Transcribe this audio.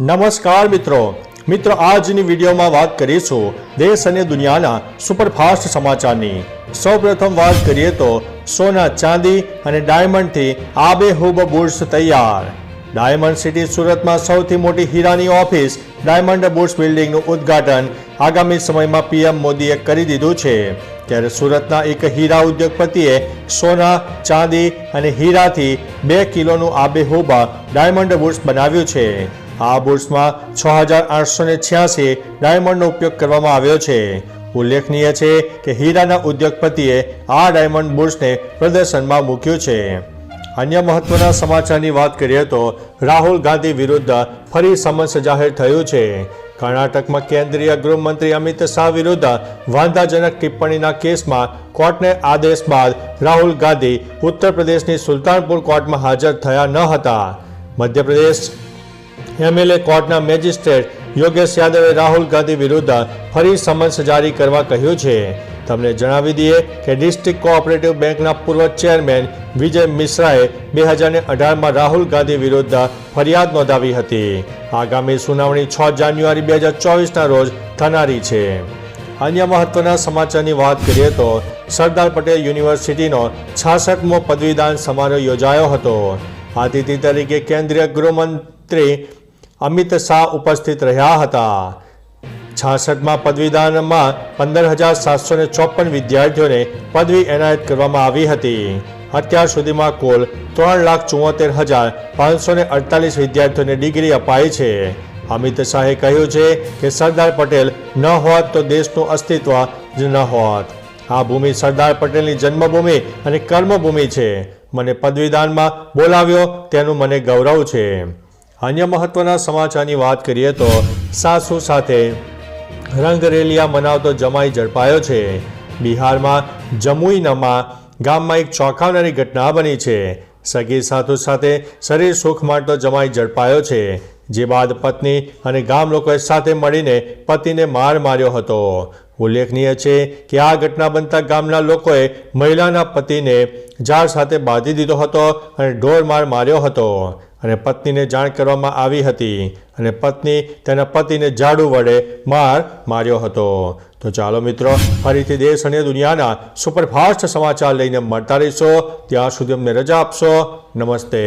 નમસ્કાર મિત્રો આજની વિડીયોમાં વાત કરીશું દેશ અને દુનિયાના સુપરફાસ્ટ સમાચારની। સૌપ્રથમ વાત કરીએ તો સોના ચાંદી અને ડાયમંડથી આબેહૂબ બુર્સ તૈયાર। ડાયમંડ સિટી સુરતમાં સૌથી મોટી હીરાની ઓફિસ ડાયમંડ બુર્સ બિલ્ડિંગનું ઉદ્ઘાટન આગામી સમયમાં પીએમ મોદીએ કરી દીધું છે। ત્યારે સુરતના એક હીરા ઉદ્યોગપતિએ સોના ચાંદી અને હીરાથી 2 કિલોનું આબેહૂબ ડાયમંડ બુર્સ બનાવ્યું છે। આ બુર્સમાં 6886 ડાયમંડનો ઉપયોગ કરવામાં આવ્યો છે। ઉલ્લેખનીય છે કે હીરાના ઉદ્યોગપતિએ આ ડાયમંડ બુર્સને પ્રદર્શનમાં મૂક્યું છે। અન્ય મહત્વના સમાચારની વાત કરીએ તો રાહુલ ગાંધી વિરુદ્ધ ફરી સમન્સ જાહેર થયું છે। કર્ણાટકમાં કેન્દ્રીય ગૃહમંત્રી અમિત શાહ વિરુદ્ધ વાંધાજનક ટિપ્પણીના કેસમાં કોર્ટને આદેશ બાદ રાહુલ ગાંધી ઉત્તર પ્રદેશની સુલતાનપુર કોર્ટમાં હાજર થયા ન હતા। મધ્યપ્રદેશ એમએલએ કોર્ટના મેજિસ્ટ્રેટ યોગેશ યાદવે રાહુલ ગાંધી વિરુદ્ધ ફરી સમન્સ જારી કરવા કહ્યું છે। તમને જણાવી દઈએ કે ડિસ્ટ્રિક્ટ કોઓપરેટિવ બેંકના પૂર્વ ચેરમેન વિજય મિશ્રાએ 2018માં રાહુલ ગાંધી વિરુદ્ધ ફરિયાદ નોંધાવી હતી। આગામી સુનાવણી 6 જાન્યુઆરી 2024ના રોજ થનારી છે। અન્ય મહત્વના સમાચારની વાત કરીએ તો સરદાર પટેલ યુનિવર્સિટીનો 66મો પદવીદાન સમારોહ યોજાયો હતો। અતિથિ તરીકે કેન્દ્રીય ગૃહમંત્રી અમિત શાહ ઉપસ્થિત રહ્યા હતા। 66મા પદવીદાનમાં 15,754 વિદ્યાર્થીઓને પદવી એનાયત કરવામાં આવી હતી। અત્યાર સુધીમાં કુલ 3,74,548 વિદ્યાર્થીઓને ડિગ્રી અપાઈ છે। અમિત શાહે કહ્યું છે કે સરદાર પટેલ ન હોત તો દેશનું અસ્તિત્વ જ ન હોત। આ ભૂમિ સરદાર પટેલની જન્મભૂમિ અને કર્મભૂમિ છે। મને પદવીદાનમાં બોલાવ્યો તેનું મને ગૌરવ છે। અન્ય મહત્વના સમાચારની વાત કરીએ તો સાસુ સાથે રંગરેલિયા મનાવતો જમાઈ ઝડપાયો છે। બિહારમાં જમુઈનામાં ગામમાં એક ચોંકાવનારી ઘટના બની છે। સગી સાસુ સાથે શરીર સુખ માણતો જમાઈ ઝડપાયો છે। જે બાદ પત્ની અને ગામ લોકોએ સાથે મળીને પતિને માર્યો હતો। ઉલ્લેખનીય છે કે આ ઘટના બનતા ગામના લોકોએ મહિલાના પતિને ઝાડ સાથે બાંધી દીધો હતો અને ઢોર માર્યો હતો અને પત્નીને જાણ કરવામાં આવી હતી અને પત્ની તેના પતિને ઝાડુ વડે માર્યો હતો। તો ચાલો મિત્રો, ફરીથી દેશ અને દુનિયાના સુપરફાસ્ટ સમાચાર લઈને મળતા રહીશો। ત્યાં સુધી અમને રજા આપશો। નમસ્તે।